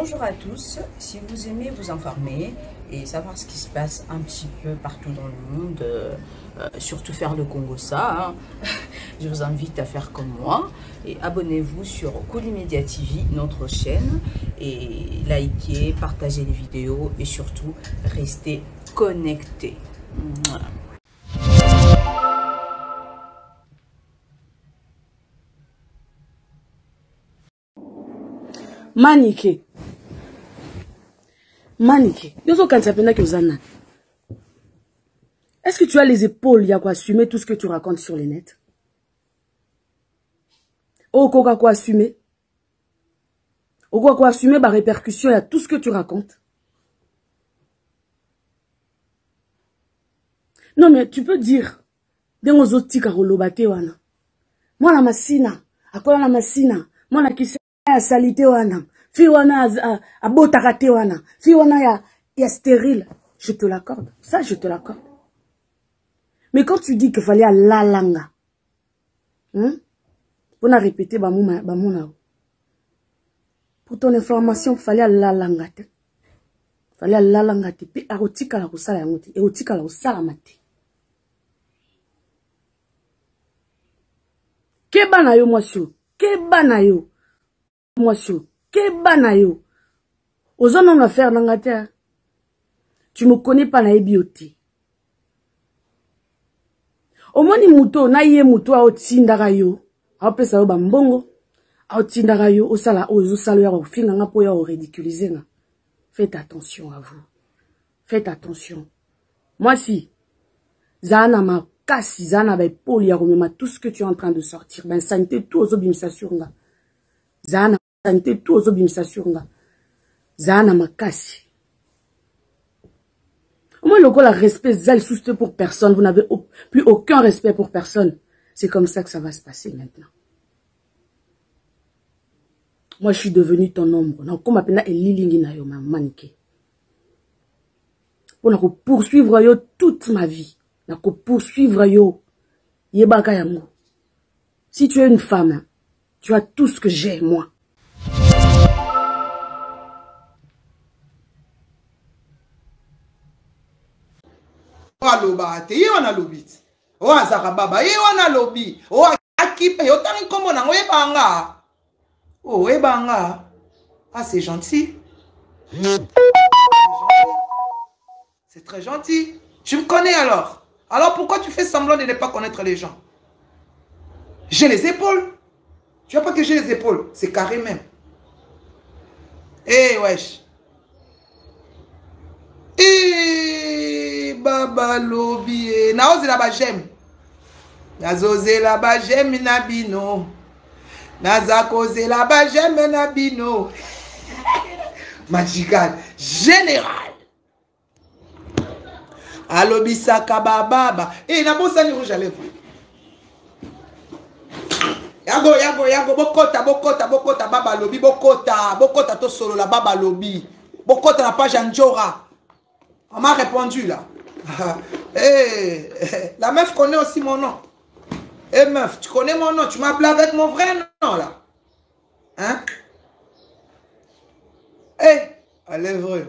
Bonjour à tous, si vous aimez vous informer et savoir ce qui se passe un petit peu partout dans le monde, surtout faire le Congo ça, hein, je vous invite à faire comme moi et abonnez-vous sur Colimedia TV, notre chaîne, et likez, partagez les vidéos et surtout restez connectés. Manique. Est-ce que tu as les épaules, il y a quoi assumer tout ce que tu racontes sur les nets? Oh, quoi assumer? Oh, quoi assumer, bah, répercussion, il y a tout ce que tu racontes. Non, mais tu peux dire, dans aux autres tikarolobate wana. Moi, la massina, à quoi la massina? Moi, la qui a salité wana. Fi wana a botakate wana. Fi wana ya stérile. Je te l'accorde. Ça, je te l'accorde. Mais quand tu dis qu'il fallait à la langa, hein? On a répété, pour ton information, il fallait à la langa. Il fallait à la langa. Puis, arotika la kusala yamuti. Erotika la kusala mati. Keba na yo, mwasyo. Keba na yo. Mwasyo. Keba na yo. Ozo non affaire nangate. Tu me connais pas na ebioti. Omoni muto na ye muto a otindaka yo. A opesa yo bambongo. A otindaka yo osala ozo salo ya ofinga nga po ya o ridiculiser nga. Faites attention à vous. Faites attention. Moi si zana ma kasi zana ba poli ya komema tout ce que tu es en train de sortir. Ben santé tout ozo bimisa sur nga. Zana santé tout ozo bimisa sur nga. Zana ma kasi. Moi, le la respect, zèle souste pour personne. Vous n'avez plus aucun respect pour personne. C'est comme ça que ça va se passer maintenant. Moi, je suis devenu ton ombre. Donc, comme appelle Elilingi na yo, ma manique. On a poursuivre yo toute ma vie. On a poursuivre yo. Yebaka yango. Si tu es une femme, tu as tout ce que j'ai, moi. Aloba te ye wana lobit o azaka baba ye wana lobi o akipe yo tani kombo nango ebanga o ebanga ah c'est gentil c'est très gentil tu me connais alors pourquoi tu fais semblant de ne pas connaître les gens? J'ai les épaules, tu vois pas que j'ai les épaules, c'est carré même. Eh wesh Baba lobi na oze la ba j'aime nazoze la ba j'aime na bino nazakoze la ba j'aime na bino magical général alobi saka baba na bosani rouge à lèvres yago bokota baba lobi bokota to solo la baba lobi bokota na page Njora. On m'a répondu là. La meuf connaît aussi mon nom. Meuf, tu connais mon nom. Tu m'as appelé avec mon vrai nom là. Hein? Elle est vraie.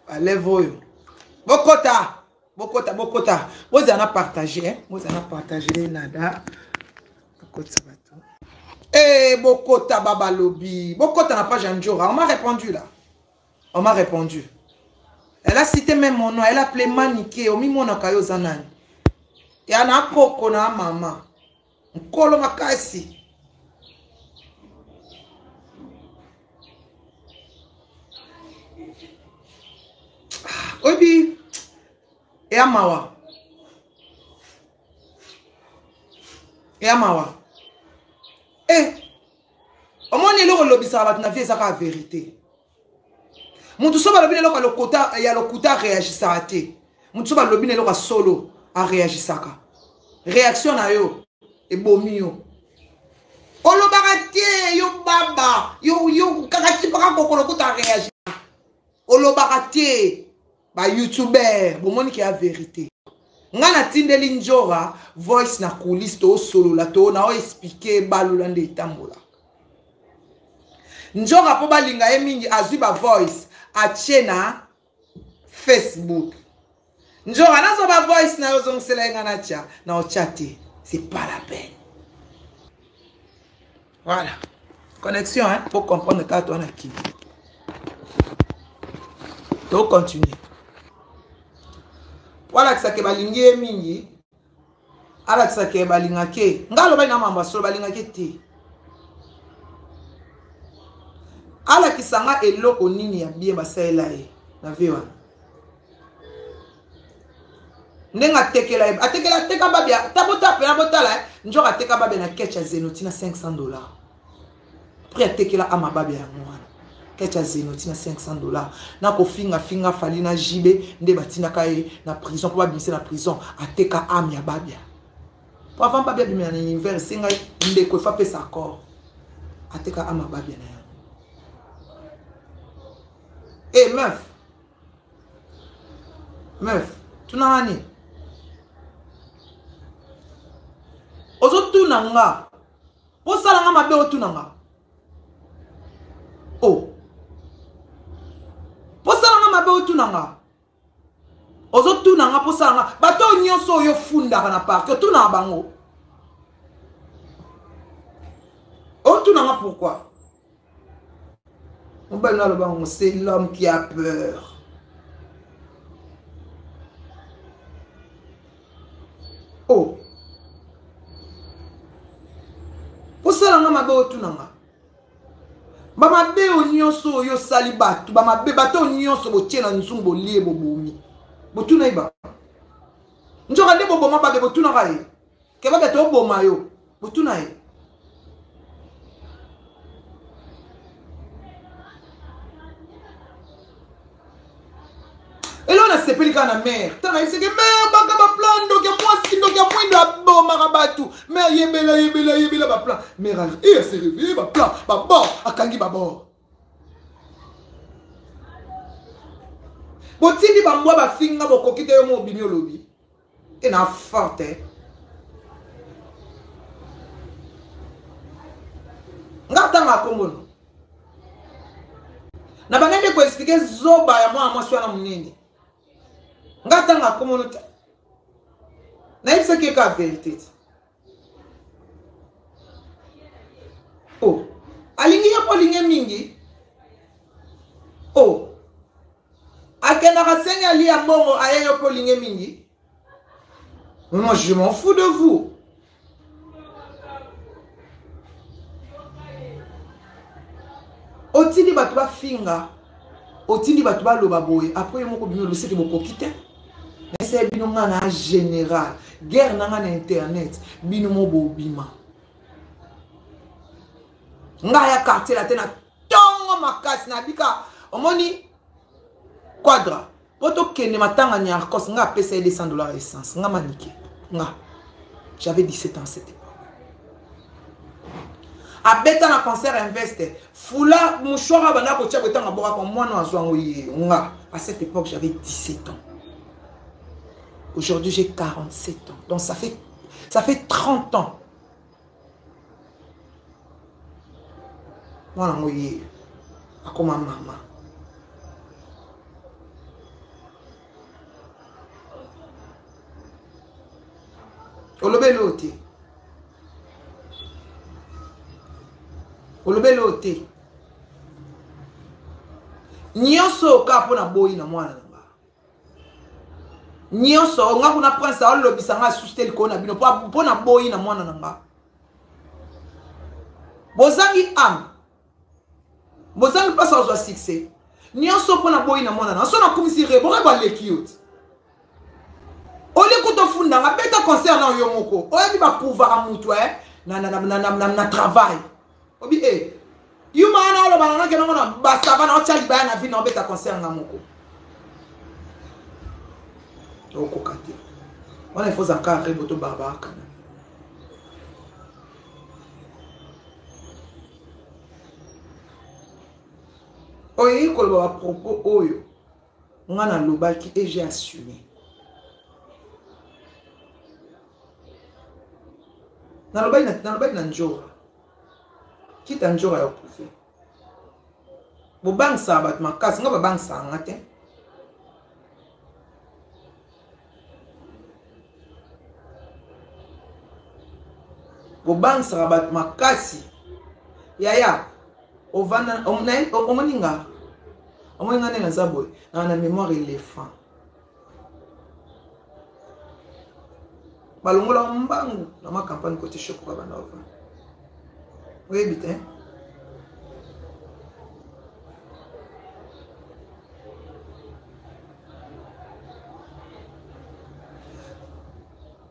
Elle est vraie. Bokota. Vous en avez partagé. Hein? Vous en avez partagé nada. Bokota bateau. Bokota baba lobi. Bokota n'a pas Njora. On m'a répondu là. On m'a répondu. Elle a cité même mon nom. Elle a appelé Manique. Omi mon akayo zanan. Et elle a koko na maman. Nkolo makasi. Obi. Et amawa. Au moins, il y a le lobby, ça va être la vérité. Mon tout ça va le quota, il y a le quota réagir ça a été. Mon tout ça va lobby le solo à réagir ça. Réaction à yo et bomio. O lo baratie yo baba yo kakati para ko le quota réagir. O lo baratie ba youtuber bon monde qui a vérité. nga na tindeli Njora voice na coulisse to solo la to na o expliquer balula nde itambola Njora po balinga ye mingi azwi ba voice atie na Facebook Njora nazo ba voice na yo zongsela nga na tia na o chate c'est pas la peine. Voilà. Connexion, hein, pour comprendre quand on a qui. Donc, continuer. Voilà que ça ke balingi mingi. Ala que ça ke balinga ke. Ngalo ba na mamba so balinga ke te. Ala ki sanga eloko nini ya bien basaela e. Na viwa. Nenga tekela e. Atekela teka babia. Tabota pe na botala. Njora teka babia na ketcha zenoti na $500. Après atekela amababi ya mwana. Ketcha zenoti na $500. Na ko finga fali na jibe nde batina kaye na prison pour babimisa na prison ateka am ya babia. Pour avant babia bimia na univers singa nde ko fa pesa accord. Ateka amababi na ya. Eh meuf, tu na nani? Ozo tu nanga. Po sala nga mabe o tu nanga. Oh. Po sala nga mabe o tu nanga. Ozo tu nanga po sala nga. Bato nyonso yo funda kana park. Yo tu na bango. O tu nanga pourquoi? C'est l'homme qui a peur. Oh. Pour ça, on a dit Bama be onyoso yo salibatu. Bama be bato onyoso bo tiena nzumbo lie bo bomi. Botuna iba. Njora de bo boma ba be botuna kae. Ke ba beto boma yo. Botuna e. Et là on a sepeli kana mère. Tana ise ke mère baka ba plan do ke moi si do ke mwinda boma rabatu. Mère yebela ba plan. Mère il s'est réveillé ba plan ba bon akangi ba bon. Botindi ba mwa ba finga bo kokite yo mo bimi olobi. Et na forte. Ngata ma komono. Na bangende ko expliquer zoba ya mwa swana munene. Ngata nga komono. Na isso que é a vérité. Oh, alingi ya polinge mingi. Oh, akena rasenya li ya mbongo ayeyo polinge mingi. Moi je m'en fous de vous. Otindi batu ba finga, otindi batu ba loba boye. Après moko bino le site boko kite. Mais c'est bino ngana général. Guerre nanga na internet. Bino mo bo bima. Nga ya quartier la tena tongo makasi na bika. Omoni quadra. Poto kene matanga ni arkos nga pesa $200 essence. Nga manike. Nga. J'avais 17 ans cette époque. Abeta na concert investe. Fula mouchoira bana ko tia betanga boka ko mwana azwango ye. Nga. À cette époque, j'avais 17 ans. Aujourd'hui, j'ai 47 ans. Donc ça fait 30 ans. Moi, je comme ma maman. Olobelote. Olobelote. Nyonso ka pona boyi na mwana nanga. Nyonso nga kuna prince a lobisa nga sustel ko na bino pona boyi na mwana nanga. Bozangi am. Bozangi pasa ozo succès. Nyonso pona boyi na mwana nanga. So na kumisire bo ba le cute. Ole kuto funda nga beta concert na yo moko. Oyebi ba pouvoir amutu na travail. Obi you man all over na kena ngona basava na ochali ba na vi na beta concert nga moko. Oko kati. Wana faut zakare boto barbaka. Oye ko ba propos oyo. Ngana lobaki et j'ai assumé. Nalobali na njora. Kita njora ya opposé. Bobang sa bat makasi nga babang sa ngate. Bobang sa bat makasi. Yaya ovana omoninga. Omoninga ne nazaboy na mémoire éléphant. Balongola mbangu na ma campagne côté choc kwa bana ova. Oui bité.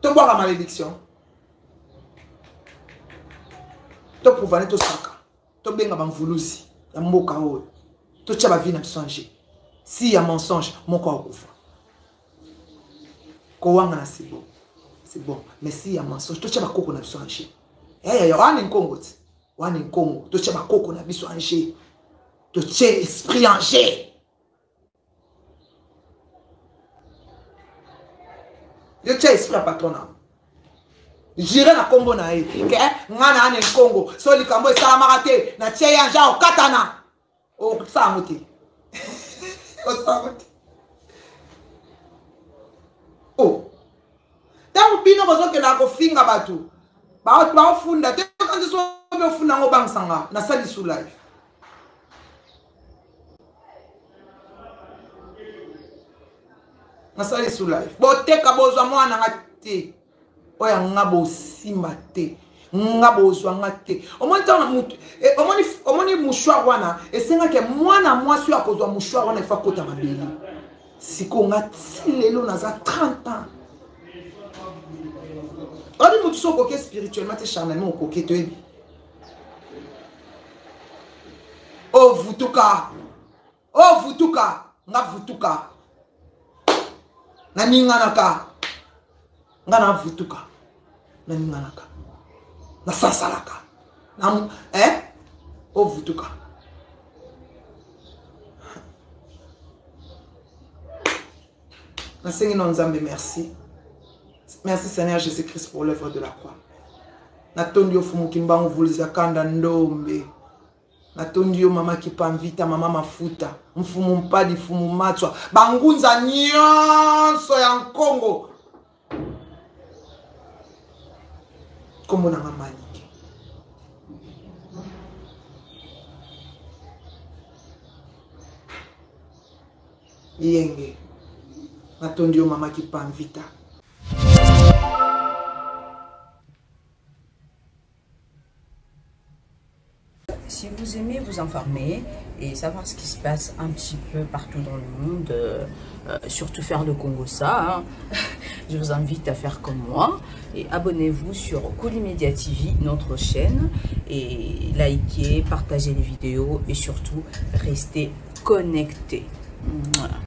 To boire la malédiction. To prouver to saka. To benga bamvuluzi ya mboka oyo. To tia ba vie na changer. Si ya mensonge moko akufa. Ko wanga na sibo. C'est bon. Mais si y a mensonge, tu as beaucoup de changer. Eh, on est en Congo. On est en Congo. Tu as beaucoup de changer. Tu as esprit en jeu. Tu as esprit à patronat. J'irai na Congo na e. Que ngana en Congo. So li kambo sa marate na tie ya ja o katana. O sa moti. O sa moti. Oh. Tangu bino bazoke na kofinga batu ba ofunda te kanzi so be ofunda ngo bangsanga na sali su live na sali su live boteka bozwa mwana ngate oya ngabo simba te ngabo zwa ngate omoni tana mutu omoni mushwa wana esenga ke mwana mwasi akozwa mushwa wana ifa kota mabeli siko ngati lelo naza 30 ans. On dit que tu es spirituellement, tu es charnellement coquet. Oh, Vutuka. Oh, Vutuka. Nga Vutuka. Nani nganaka. Nga na Vutuka. Nani nganaka. Na sasalaka. Oh, Vutuka. Na sengi non Nzambe, merci. Merci Seigneur Jésus-Christ pour l'œuvre de la croix. Natondio fumukimbangu vuliza kanda ndombe. Natondio mama kipamvita mama mafuta. Mfumu mpadi fumu matwa. Bangunza nyonso ya Congo. Kombo na ngamanike. Yenge. Natondio mama kipamvita. Si vous aimez vous informer et savoir ce qui se passe un petit peu partout dans le monde, surtout faire le Congo-ça, je vous invite à faire comme moi et abonnez-vous sur Kolimedia TV, notre chaîne, et likez, partagez les vidéos et surtout restez connectés. Voilà.